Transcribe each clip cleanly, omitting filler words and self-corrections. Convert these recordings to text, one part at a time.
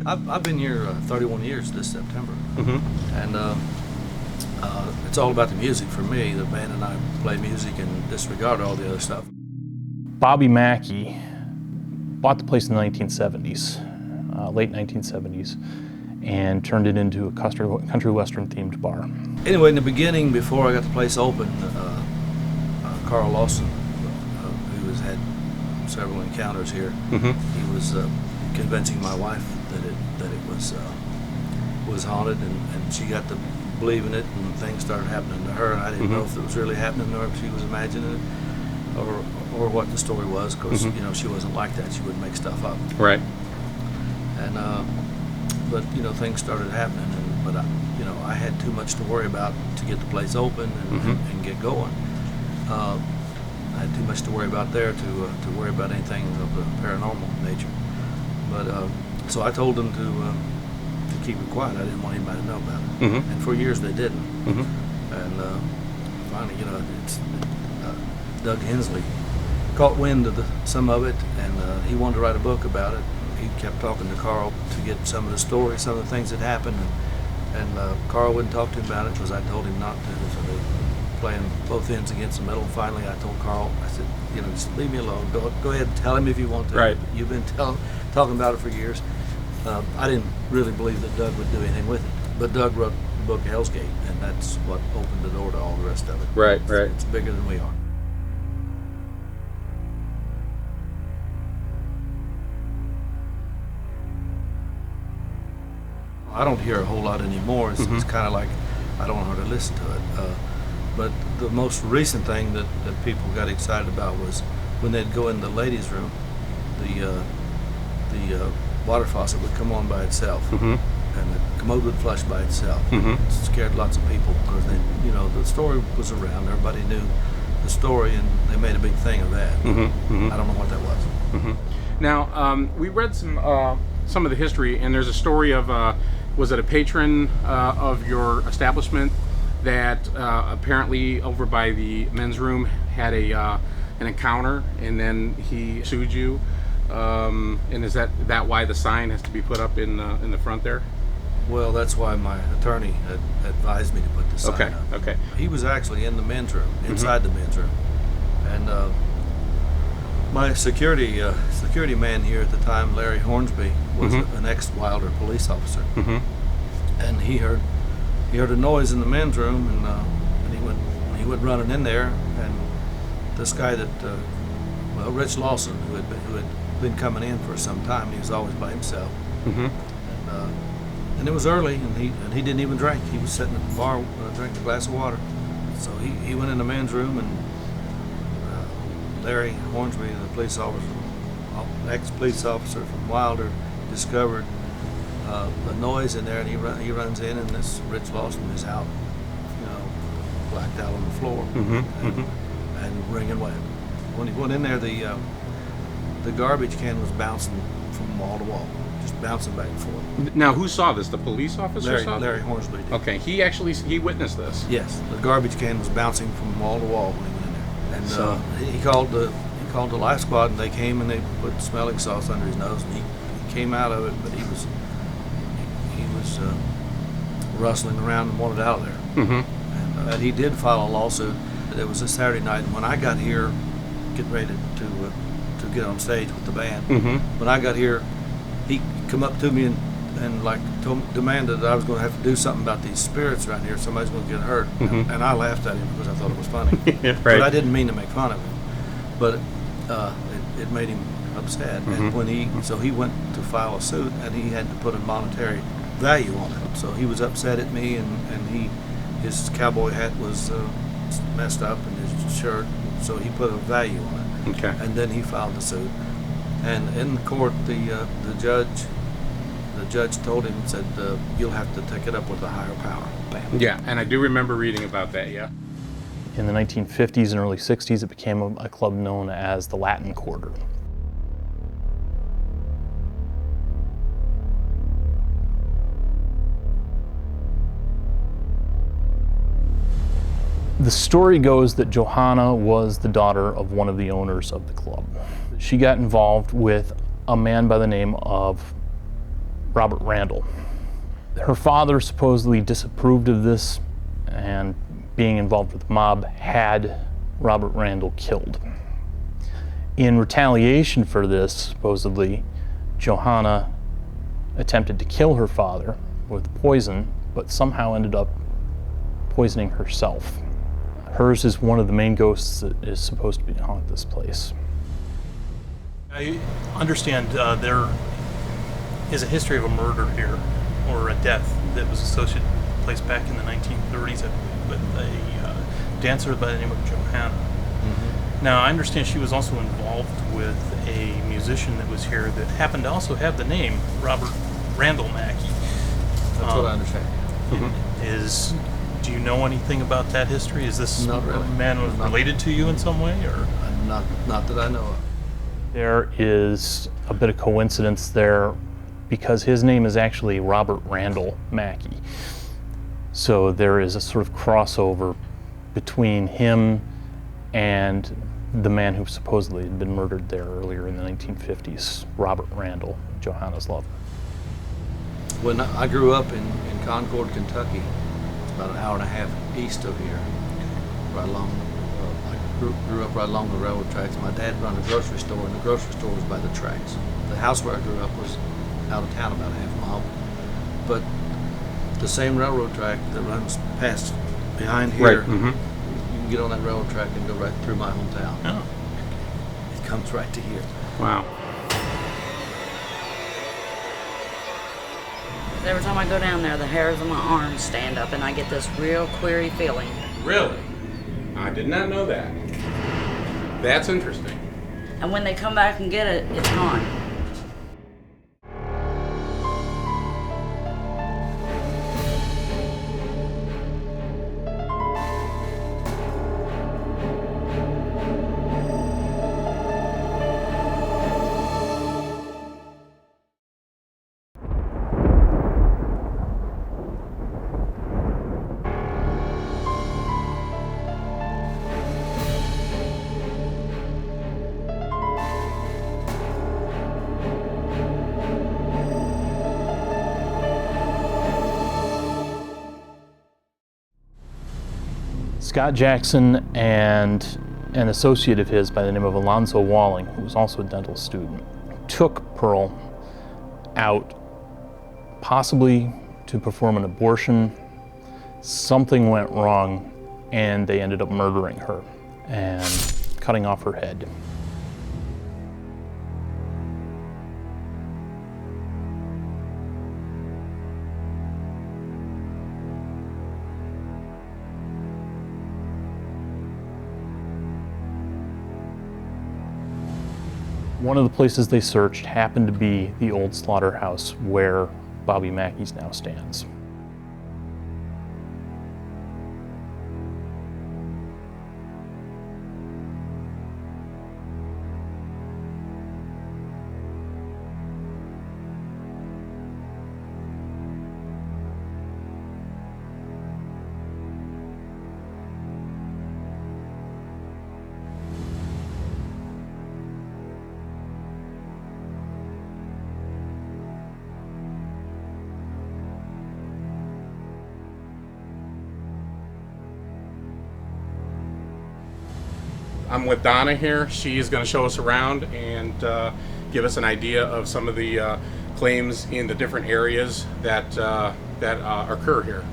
I've been here 31 years this September, Mm-hmm. and it's all about the music for me. The band and I play music and disregard all the other stuff. Bobby Mackey bought the place in the 1970s, late 1970s, and turned it into a country western themed bar. Anyway, in the beginning, before I got the place open, Carl Lawson, who has had several encounters here, Mm-hmm. he was convincing my wife that it was haunted, and she got to believe in it, and things started happening to her, and I didn't Mm-hmm. know if it was really happening or if she was imagining it, or what the story was, because Mm-hmm. you know, she wasn't like that. She wouldn't make stuff up. Right. And but you know, things started happening, but I had too much to worry about to get the place open and, Mhm. and get going. I had too much to worry about there to worry about anything of the paranormal nature. But so I told them to keep it quiet. I didn't want anybody to know about it. Mm-hmm. And for years they didn't. Mm-hmm. And finally, Doug Hensley caught wind of some of it, and he wanted to write a book about it. He kept talking to Carl to get some of the stories, some of the things that happened, and Carl wouldn't talk to him about it because I told him not to. So they were playing both ends against the middle. Finally, I told Carl, I said, just leave me alone. Go ahead and tell him if you want to. Right. You've been talking about it for years. I didn't really believe that Doug would do anything with it, but Doug wrote the book Hell's Gate, and that's what opened the door to all the rest of it. Right, right. It's bigger than we are. I don't hear a whole lot anymore. It's kind of like I don't know how to listen to it. But the most recent thing that people got excited about was when they'd go in the ladies' room, the water faucet would come on by itself, Mm-hmm. and the commode would flush by itself. Mhm. It scared lots of people because the story was around. Everybody knew the story, and they made a big thing of that. Mm-hmm. Mm-hmm. I don't know what that was. Mm-hmm. Now, we read some of the history, and there's a story of was it a patron of your establishment that apparently over by the men's room had an encounter, and then he sued you, and is that why the sign has to be put up in the front there? Well, that's why my attorney had advised me to put the sign Okay. up. Okay. He was actually in the men's room, inside the men's room, and my security man here at the time, Larry Hornsby, was an ex-Wilder police officer, and he heard a noise in the men's room, and he went running in there, and this guy that Rich Lawson, who had been coming in for some time, he was always by himself, and it was early, and he didn't even drink. He was sitting at the bar drinking a glass of water. So he went in the men's room, and Larry Hornsby, the police officer, ex-police officer from Wilder, discovered the noise in there, and he runs in, and this Rich Lawson is out, blacked out on the floor, and wringing wet. When he went in there, the garbage can was bouncing from wall to wall, just bouncing back and forth. Now, who saw this? The police officer saw it? Larry Hornsby did. Okay, he witnessed this. Yes, the garbage can was bouncing from wall to wall when he went in there, and So- he called the life squad, and they came and they put smelling salts under his nose, and he came out of it, but he was rustling around and wanted out of there. And he did file a lawsuit. It was a Saturday night, and when I got here, getting ready to get on stage with the band, when I got here, he come up to me and like demanded that I was going to have to do something about these spirits around here. Somebody's going to get hurt, and I laughed at him because I thought it was funny. Right. But I didn't mean to make fun of him. But it made him upset, and when he went to file a suit, and he had to put a monetary value on it. So he was upset at me, and his cowboy hat was messed up, and his shirt. So he put a value on it. Okay. And then he filed the suit. And in the court, the judge told him, said, "You'll have to take it up with a higher power." Bam. Yeah, and I do remember reading about that. Yeah. In the 1950s and early 60s, it became a club known as the Latin Quarter. The story goes that Johanna was the daughter of one of the owners of the club. She got involved with a man by the name of Robert Randall. Her father supposedly disapproved of this, and being involved with the mob, had Robert Randall killed. In retaliation for this, supposedly, Johanna attempted to kill her father with poison, but somehow ended up poisoning herself. Hers is one of the main ghosts that is supposed to haunt this place. I understand there is a history of a murder here, or a death that was associated with a place back in the 1930s with a dancer by the name of Johanna. Mm-hmm. Now, I understand she was also involved with a musician that was here that happened to also have the name Robert Randall Mackey. That's what I understand. Mm-hmm. Do you know anything about that history? Is this Not really. man was related to you in some way, or Not that I know of. There is a bit of coincidence there because his name is actually Robert Randall Mackey. So there is a sort of crossover between him and the man who supposedly had been murdered there earlier in the 1950s, Robert Randall, Johanna's lover. When I grew up in Concord, Kentucky, it's about an hour and a half east of here, right along. I grew up right along the railroad tracks. My dad ran a grocery store, and the grocery store was by the tracks. The house where I grew up was out of town about a half mile, but the same railroad track that runs past behind here, Right. Mm-hmm. you can get on that railroad track and go right through my hometown. no? It comes right to here. Wow. Every time I go down there, the hairs on my arms stand up and I get this real query feeling. Really? I did not know that. That's interesting. And when they come back and get it, it's gone. Scott Jackson and an associate of his by the name of Alonzo Walling, who was also a dental student, took Pearl out possibly to perform an abortion. Something went wrong and they ended up murdering her and cutting off her head. One of the places they searched happened to be the old slaughterhouse where Bobby Mackey's now stands. I'm with Donna here. She is going to show us around and give us an idea of some of the claims in the different areas that occur here.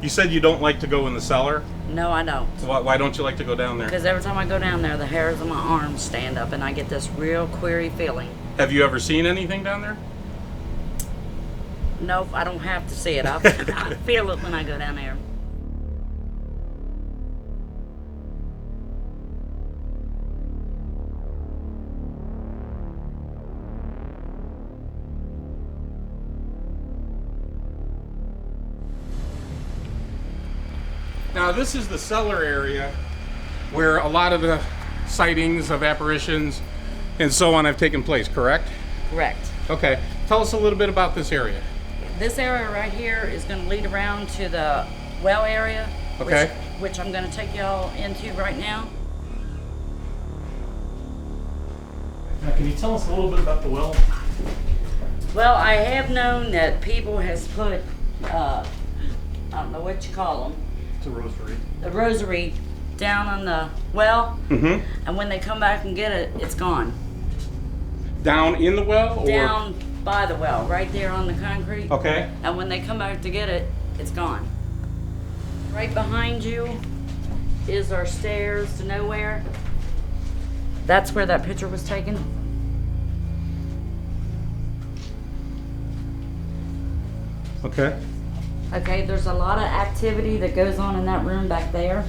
You said you don't like to go in the cellar. No, I don't. Why don't you like to go down there? Because every time I go down there, the hairs on my arms stand up and I get this real query feeling. Have you ever seen anything down there? Nope, I don't have to see it. I feel it when I go down there. Now this is the cellar area where a lot of the sightings of apparitions and so on have taken place, correct? Correct. Okay, tell us a little bit about this area. This area right here is going to lead around to the well area, Okay. which I'm going to take y'all into right now. Now, can you tell us a little bit about the well? Well, I have known that people has put, I don't know what you call them, It's a rosary. the rosary down on the well, Mm-hmm. and when they come back and get it, it's gone. Down in the well, or Down by the well, right there on the concrete. okay? And when they come back to get it, it's gone. Right behind you is our stairs to nowhere. That's where that picture was taken. Okay. Okay, there's a lot of activity that goes on in that room back there.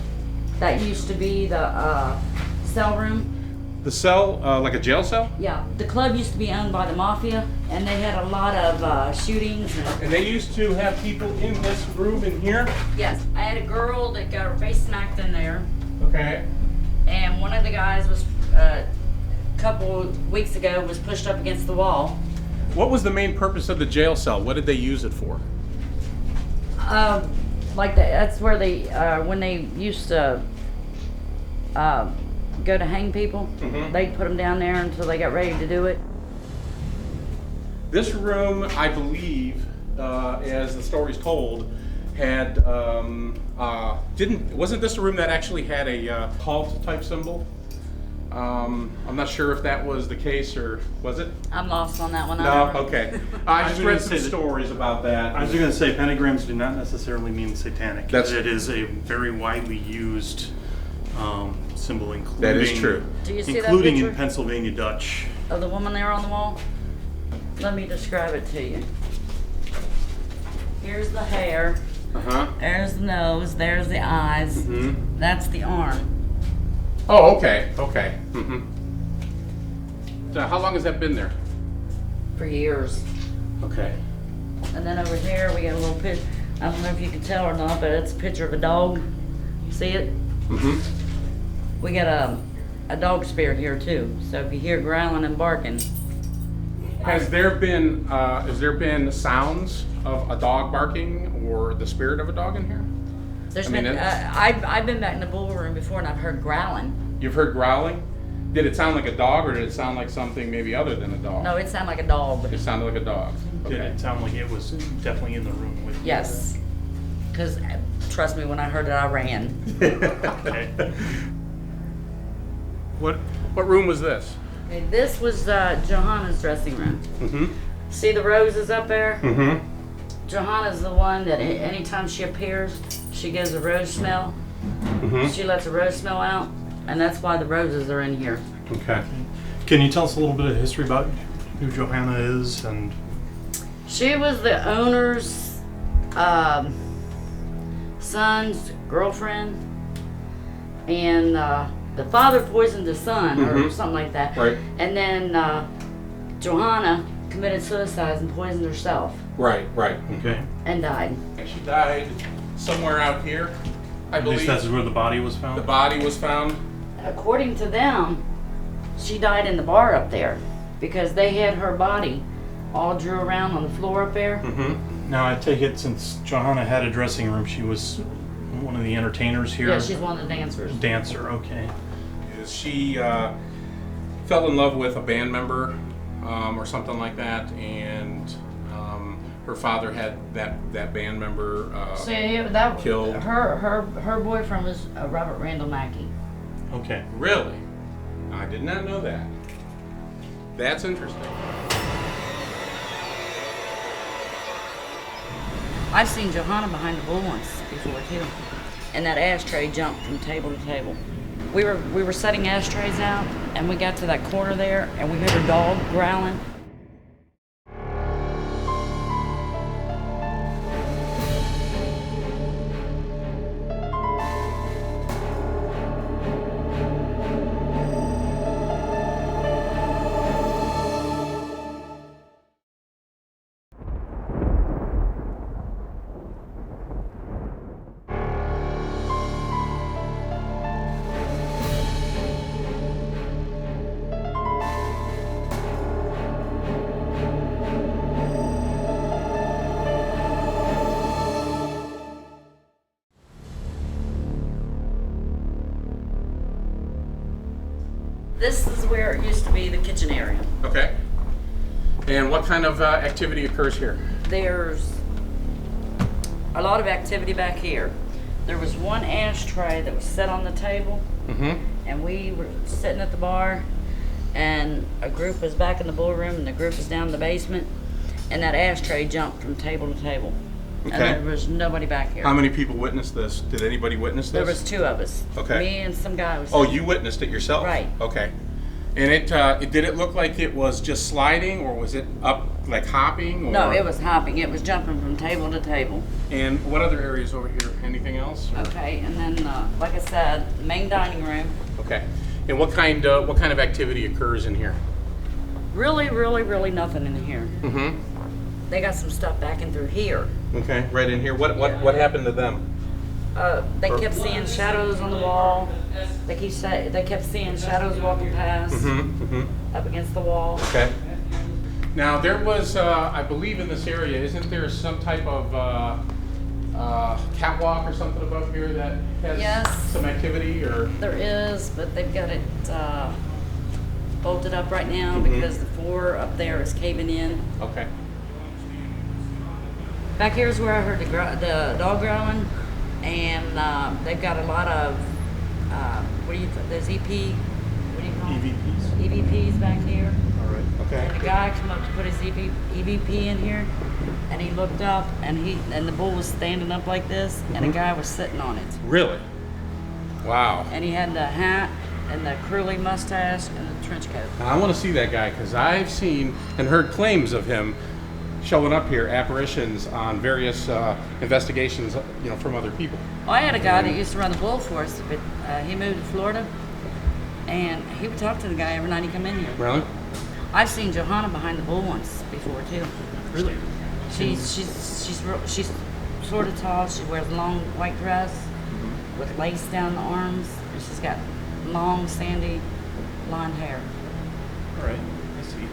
That used to be the cell room. The cell, like a jail cell? Yeah, the club used to be owned by the mafia, and they had a lot of shootings. And they used to have people in this room in here? Yes, I had a girl that got her face smacked in there, Okay. and one of the guys was, a couple weeks ago, was pushed up against the wall. What was the main purpose of the jail cell? What did they use it for? That's where they, when they used to go to hang people, Mhm. they'd put them down there until they got ready to do it. This room, I believe, as the story's told, had wasn't this a room that actually had a cult type symbol? I'm not sure if that was the case, or was it? I'm lost on that one. I No, don't know. okay. I just was read gonna some say that- stories about that. I was going to say pentagrams do not necessarily mean satanic. That's- It is a very widely used symbol, including That is true. Do you see that including in picture Pennsylvania Dutch. of the woman there on the wall? Let me describe it to you. Here's the hair, Uh-huh. there's the nose, there's the eyes, Mm-hmm. that's the arm. Oh, okay, okay. Mm-hmm. So how long has that been there? For years. Okay. And then over here we got a little picture. I don't know if you can tell or not, but it's a picture of a dog. See it? Mm-hmm. We got a dog spirit here too. So if you hear growling and barking, Has there been sounds of a dog barking or the spirit of a dog in here? there's I mean, been. it's- I've been back in the bull room before and I've heard growling. You've heard growling? Did it sound like a dog, or did it sound like something maybe other than a dog? No, it sounded like a dog. It sounded like a dog. Did Okay. it sound like it was definitely in the room with you? Yes. Because trust me, when I heard it, I ran. Okay. What room was this? Okay, this was Johanna's dressing room. Mm-hmm. See the roses up there? Mm-hmm. Johanna's the one that anytime she appears, she gives a rose smell. Mm-hmm. She lets a rose smell out, and that's why the roses are in here. Okay. Can you tell us a little bit of history about who Johanna is and She was the owner's son's girlfriend, and the father poisoned the son, or Mhm. something like that. Right. And then Johanna committed suicide and poisoned herself Right. okay? and died. She died somewhere out here, I At least believe. that's where the body was found. The body was found. According to them, she died in the bar up there because they had her body all drew around on the floor up there. Mm-hmm. Now I take it since Johanna had a dressing room, she was one of the entertainers here. Yeah, she's one of the dancers. Dancer. Okay. She fell in love with a band member or something like that, and her father had that band member See, that killed. her boyfriend was Robert Randall Mackey. Okay. Really? I did not know that. That's interesting. I've seen Johanna behind the bull once before too, and that ashtray jumped from table to table. We were setting ashtrays out, and we got to that corner there, and we heard a dog growling. This is where it used to be the kitchen area. Okay. And what kind of activity occurs here? There's a lot of activity back here. There was one ashtray that was set on the table, and we were sitting at the bar, and a group was back in the ballroom, and the group was down in the basement, and that ashtray jumped from table to table. Okay. And there was nobody back here. How many people witnessed this? Did anybody witness this? There was two of us. Okay. Me and some guy was. Oh, you witnessed it yourself? Right. Okay. And it did it look like it was just sliding, or was it up like hopping? Or? No, it was hopping. It was jumping from table to table. And what other areas over here? Anything else? Or? Okay, and then like I said, main dining room. Okay. And what kind of activity occurs in here? Really, really, really nothing in here. Mm-hmm. They got some stuff back in through here. Okay. Right in here. What happened to them? They kept seeing shadows on the wall. They kept seeing shadows walking past up against the wall. Okay. Now there was, I believe, in this area, isn't there some type of catwalk or something above here that has some activity, or? There is, but they've got it bolted up right now because the floor up there is caving in. Okay. Back here is where I heard the dog growling, and they've got a lot of those what do you call them? EVPs back here. All right. Okay. And the guy come up to put his EVP in here, and he looked up, and the bull was standing up like this, and a guy was sitting on it. Really? Wow. And he had the hat and the curly mustache and the trench coat. Now, I want to see that guy because I've seen and heard claims of him showing up here, apparitions on various investigations, from other people. Well, I had a guy that used to run the bull for us, but he moved to Florida, and he would talk to the guy every night he come in here. Really? I've seen Johanna behind the bull once before too. Really? She's sort of tall. She wears a long white dress with lace down the arms, and she's got long sandy blonde hair. All right, I see.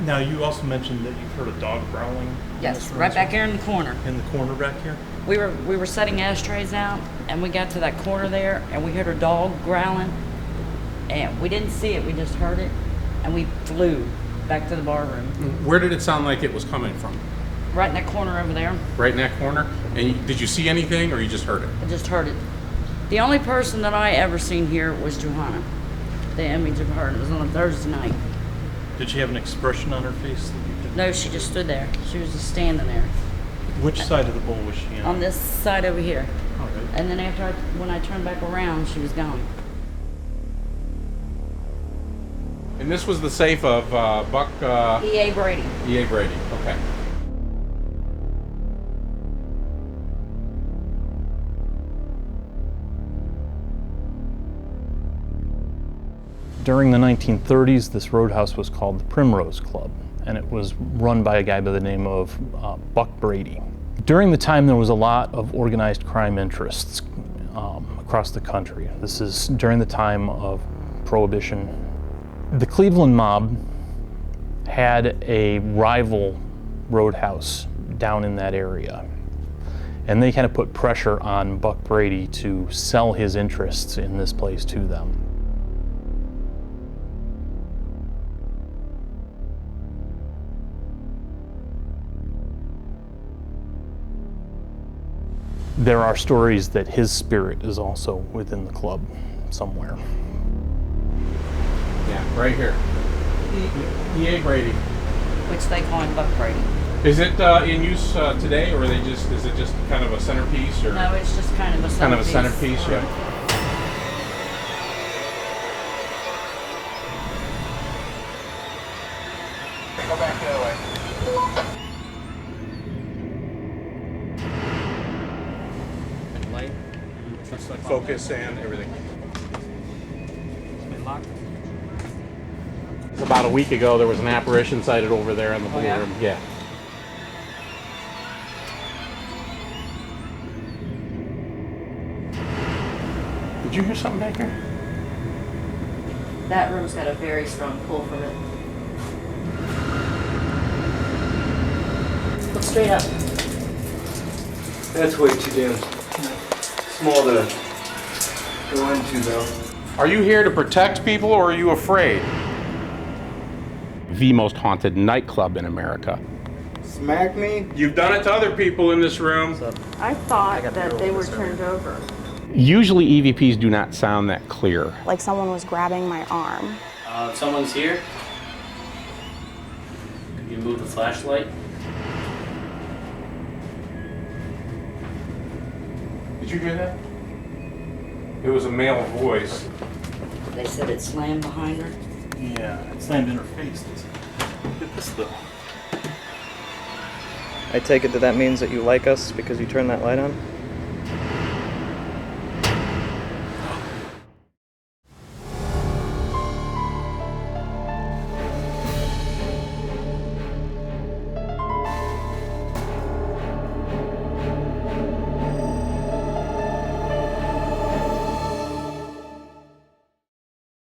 Now, you also mentioned that you've heard a dog growling. in Yes, this room right as back well? here in the corner. In the corner back here? We were setting ashtrays out, and we got to that corner there, and we heard a dog growling, and we didn't see it. We just heard it, and we flew back to the bar room. Where did it sound like it was coming from? Right in that corner over there. Right in that corner? And did you see anything, or you just heard it? I just heard it. The only person that I ever seen here was Johanna. The image of her. It was on a Thursday night. Did she have an expression on her face that you could... No, she just stood there. She was just standing there. Which side of the bowl was she On this side over here. All right. And then when I turned back around, she was gone. And this was the safe of Buck... E.A. Brady. E.A. Brady, okay. During the 1930s, this roadhouse was called the Primrose Club, and it was run by a guy by the name of Buck Brady. During the time, there was a lot of organized crime interests across the country. This is during the time of Prohibition. The Cleveland mob had a rival roadhouse down in that area, and they kind of put pressure on Buck Brady to sell his interests in this place to them. There are stories that his spirit is also within the club somewhere. Yeah, right here. E.A. Brady. Which they call him Buck Brady. Is it in use today, or is it just kind of a centerpiece? Or No, it's just kind of a centerpiece. kind of a centerpiece, yeah. Go back the other way. Light. Focus and everything. About a week ago, there was an apparition sighted over there in the blue room. Yeah. Did you hear something back here? That room's got a very strong pull from it. Look straight up. That's way too damn small to go into, though. Are you here to protect people, or are you afraid? the most haunted nightclub in America. Smack me? You've done it to other people in this room. I thought that they were turned over. Usually EVPs do not sound that clear. Like someone was grabbing my arm. If someone's here, could you move the flashlight? Did you hear that? It was a male voice. They said it slammed behind her. Yeah, it slammed in her face. Look at this though. I take it that means that you like us because you turned that light on?